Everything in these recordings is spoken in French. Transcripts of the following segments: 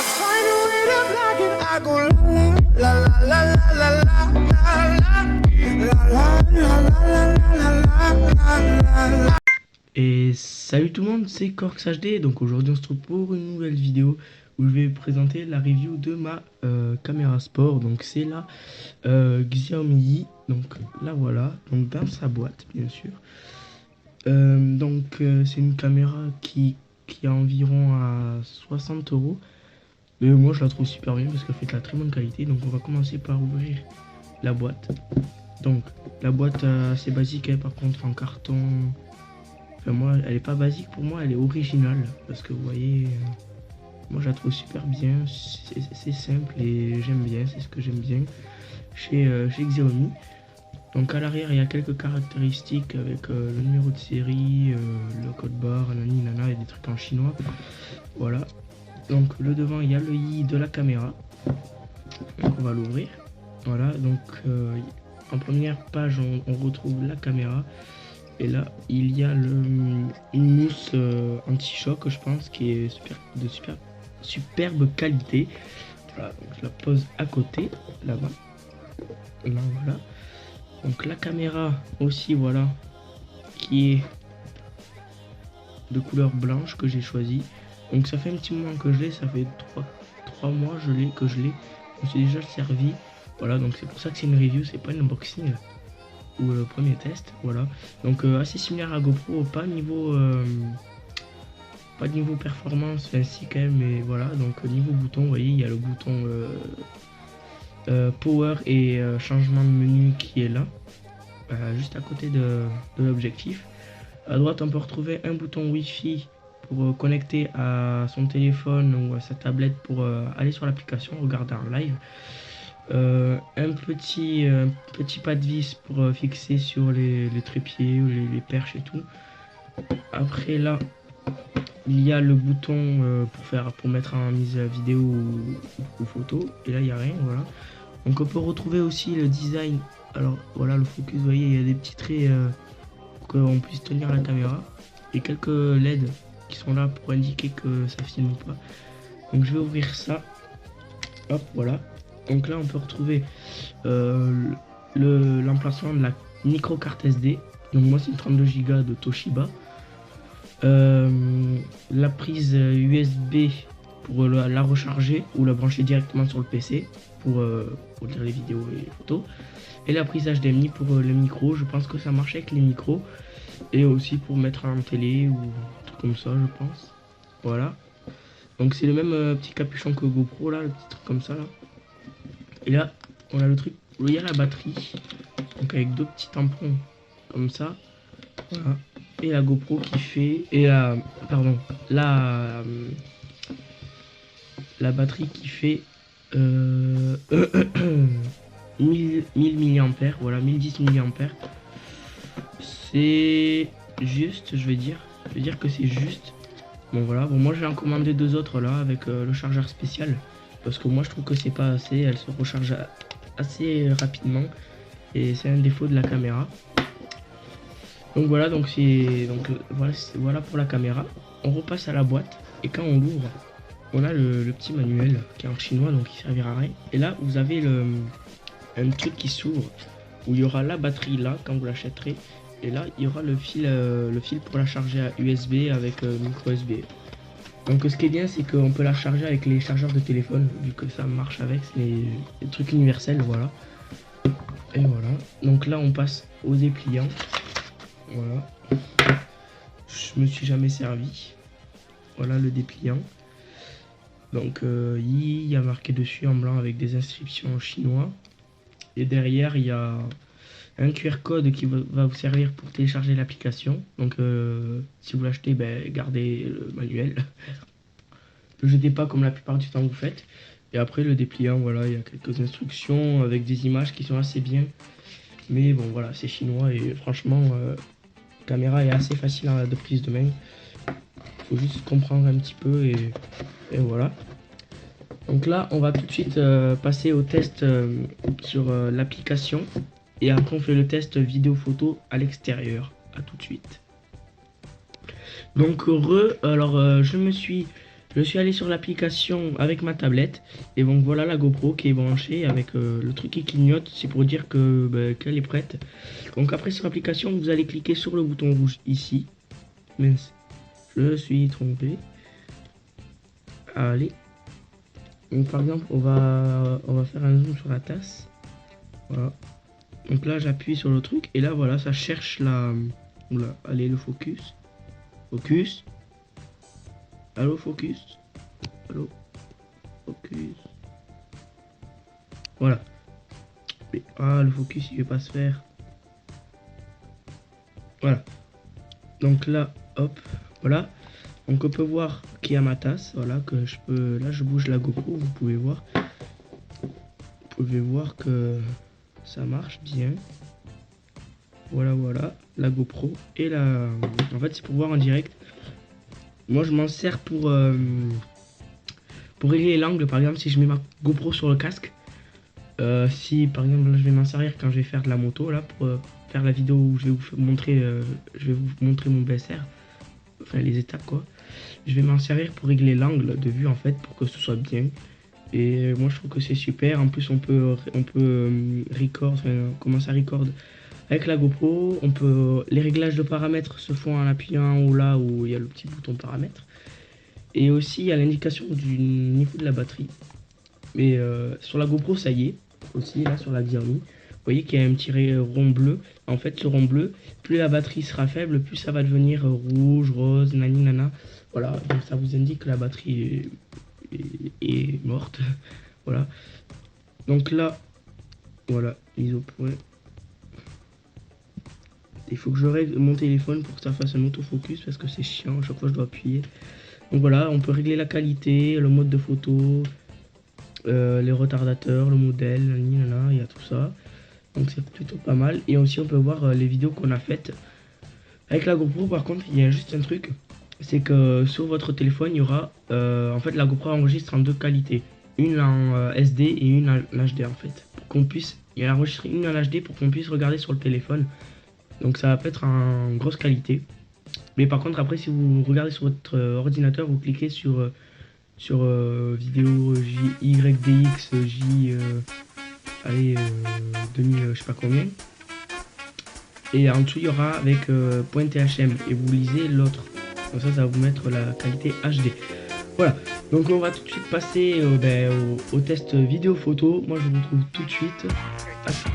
find a way to block it. I go la la la la la la la la la. Et salut tout le monde, c'est Corx HD. Donc aujourd'hui on se retrouve pour une nouvelle vidéo où je vais présenter la review de ma caméra sport. Donc c'est la Xiaomi. Donc là voilà, donc dans sa boîte bien sûr. C'est une caméra qui est environ à 60 €. Mais moi je la trouve super bien parce qu'elle fait de la très bonne qualité. Donc on va commencer par ouvrir la boîte. Donc la boîte assez basique hein, par contre en carton. Enfin, moi elle est pas basique, pour moi elle est originale parce que vous voyez moi je la trouve super bien, c'est simple et j'aime bien, c'est ce que j'aime bien chez Xiaomi. Donc à l'arrière il y a quelques caractéristiques avec le numéro de série, le code barre, nani nana et des trucs en chinois. Voilà. Donc le devant il y a le i de la caméra. Donc on va l'ouvrir. Voilà, donc en première page on retrouve la caméra. Et là il y a une mousse anti-choc je pense qui est de superbe qualité. Voilà, donc je la pose à côté là-bas. Là voilà. Donc la caméra aussi voilà qui est de couleur blanche que j'ai choisi. Donc ça fait un petit moment que je l'ai, ça fait 3 mois que je l'ai. Je me suis déjà servi. Voilà, donc c'est pour ça que c'est une review, c'est pas une unboxing ou le premier test. Voilà, donc assez similaire à GoPro, pas de niveau performance, enfin si quand même, mais voilà. Donc niveau bouton, vous voyez il y a le bouton power et changement de menu qui est là, juste à côté de l'objectif. À droite on peut retrouver un bouton Wi-Fi pour connecter à son téléphone ou à sa tablette pour aller sur l'application, regarder en live. Un petit pas de vis pour fixer sur les trépieds ou les perches et tout. Après là il y a le bouton pour mettre en mise vidéo ou photo, et là il n'y a rien. Voilà, donc on peut retrouver aussi le design. Alors voilà le focus, vous voyez il y a des petits traits pour qu'on puisse tenir la caméra et quelques LED qui sont là pour indiquer que ça filme ou pas. Donc je vais ouvrir ça. Hop, voilà. Donc là on peut retrouver l'emplacement de la micro carte SD. Donc moi c'est une 32 Go de Toshiba. La prise USB pour la recharger ou la brancher directement sur le PC pour lire les vidéos et les photos. Et la prise HDMI pour le micro. Je pense que ça marche avec les micros. Et aussi pour mettre en télé ou un truc comme ça je pense. Voilà. Donc c'est le même petit capuchon que GoPro là, le petit truc comme ça là. Et là on a le truc où il y a la batterie. Donc avec deux petits tampons comme ça. Voilà. Et la GoPro qui fait, et la batterie qui fait 1000 mAh, voilà, 1010 mAh. C'est juste, je vais dire que c'est juste. Bon voilà, bon moi j'ai en commandé deux autres là avec le chargeur spécial parce que moi je trouve que c'est pas assez, elle se recharge assez rapidement et c'est un défaut de la caméra. Donc voilà, voilà pour la caméra. On repasse à la boîte et quand on l'ouvre, on a le petit manuel qui est en chinois donc qui servira à rien. Et là vous avez un truc qui s'ouvre où il y aura la batterie là quand vous l'achèterez, et là il y aura le fil pour la charger à USB avec micro USB. Donc ce qui est bien c'est qu'on peut la charger avec les chargeurs de téléphone vu que ça marche avec, c'est les trucs universels. Voilà, et voilà, donc là on passe au dépliant. Voilà, je me suis jamais servi. Voilà le dépliant. Donc il y a marqué dessus en blanc avec des inscriptions en chinois. Et derrière il y a un QR code qui va vous servir pour télécharger l'application. Donc si vous l'achetez, gardez le manuel. Ne le jetez pas comme la plupart du temps vous faites. Et après le dépliant, voilà, il y a quelques instructions avec des images qui sont assez bien. Mais bon voilà, c'est chinois et franchement la caméra est assez facile de prise de main. Faut juste comprendre un petit peu et voilà. Donc là on va tout de suite passer au test sur l'application, et après on fait le test vidéo photo à l'extérieur. À tout de suite. Donc alors je me suis Je suis allé sur l'application avec ma tablette. Et donc voilà la GoPro qui est branchée avec le truc qui clignote. C'est pour dire que qu'elle est prête. Donc après sur l'application, vous allez cliquer sur le bouton rouge ici. Mince, je suis trompé. Allez. Donc par exemple, on va faire un zoom sur la tasse. Voilà. Donc là, j'appuie sur le truc. Et là, voilà, ça cherche la... Oula, allez, le focus. Focus. Allô, focus. Allô, focus. Voilà. Ah, le focus, il veut pas se faire. Voilà. Donc là, hop, voilà. Donc on peut voir qu'il y a ma tasse. Voilà, que je peux... Là, je bouge la GoPro, vous pouvez voir. Vous pouvez voir que ça marche bien. Voilà, voilà, la GoPro. Et la... En fait, c'est pour voir en direct. Moi, je m'en sers pour régler l'angle. Par exemple, si je mets ma GoPro sur le casque. Si, par exemple, là, je vais m'en servir quand je vais faire de la moto, là, pour faire la vidéo où je vais vous montrer mon BSR. Enfin, les étapes, quoi. Je vais m'en servir pour régler l'angle de vue, en fait, pour que ce soit bien. Et moi, je trouve que c'est super. En plus, on peut commencer à record avec la GoPro. Les réglages de paramètres se font en appuyant en haut là où il y a le petit bouton paramètres. Et aussi, il y a l'indication du niveau de la batterie. Mais sur la GoPro, ça y est. Aussi, là, sur la Xiaomi. Vous voyez qu'il y a un petit rond bleu. En fait, ce rond bleu, plus la batterie sera faible, plus ça va devenir rouge, rose, nani, nana. Voilà, donc ça vous indique que la batterie est morte. Voilà. Donc là, voilà, mise au point. Il faut que je règle mon téléphone pour que ça fasse un autofocus parce que c'est chiant, à chaque fois je dois appuyer. Donc voilà, on peut régler la qualité, le mode de photo, les retardateurs, le modèle, nanana, il y a tout ça. Donc c'est plutôt pas mal. Et aussi on peut voir les vidéos qu'on a faites. Avec la GoPro par contre, il y a juste un truc. C'est que sur votre téléphone, il y aura... en fait, la GoPro enregistre en deux qualités. Une en SD et une en HD en fait. Pour qu'on puisse... Il y a enregistré une en HD pour qu'on puisse regarder sur le téléphone. Donc ça va pas être en grosse qualité. Mais par contre, après, si vous regardez sur votre ordinateur, vous cliquez sur vidéo YDX allez, 2000, je sais pas combien. Et en dessous, il y aura avec .thm. Et vous lisez l'autre. Comme ça va vous mettre la qualité HD. Voilà. Donc on va tout de suite passer au test vidéo photo. Moi, je vous retrouve tout de suite. À tous.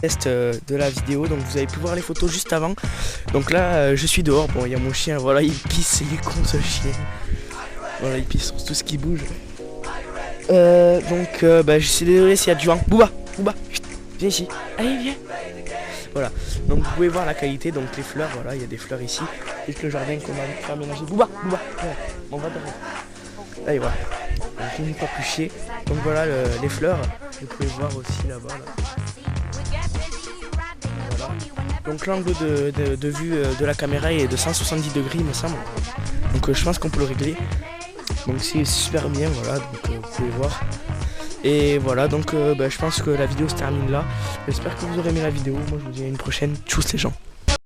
Test de la vidéo, donc vous avez pu voir les photos juste avant. Donc là je suis dehors, bon il y a mon chien, voilà il pisse, il est con ce chien. Voilà il pisse sur tout ce qui bouge. Je suis désolé s'il y a du vent. Bouba, viens ici, allez viens. Voilà, donc vous pouvez voir la qualité, donc les fleurs, voilà il y a des fleurs ici. Et le jardin qu'on a fait aménager. Bouba, voilà. On va derrière. Allez voilà, donc il n'est pas plus chier. Donc voilà les fleurs, vous pouvez voir aussi là-bas là. Donc l'angle de vue de la caméra est de 170 degrés il me semble. Donc je pense qu'on peut le régler. Donc c'est super bien, voilà, donc vous pouvez voir. Et voilà, donc je pense que la vidéo se termine là. J'espère que vous aurez aimé la vidéo. Moi je vous dis à une prochaine. Tchuss les gens.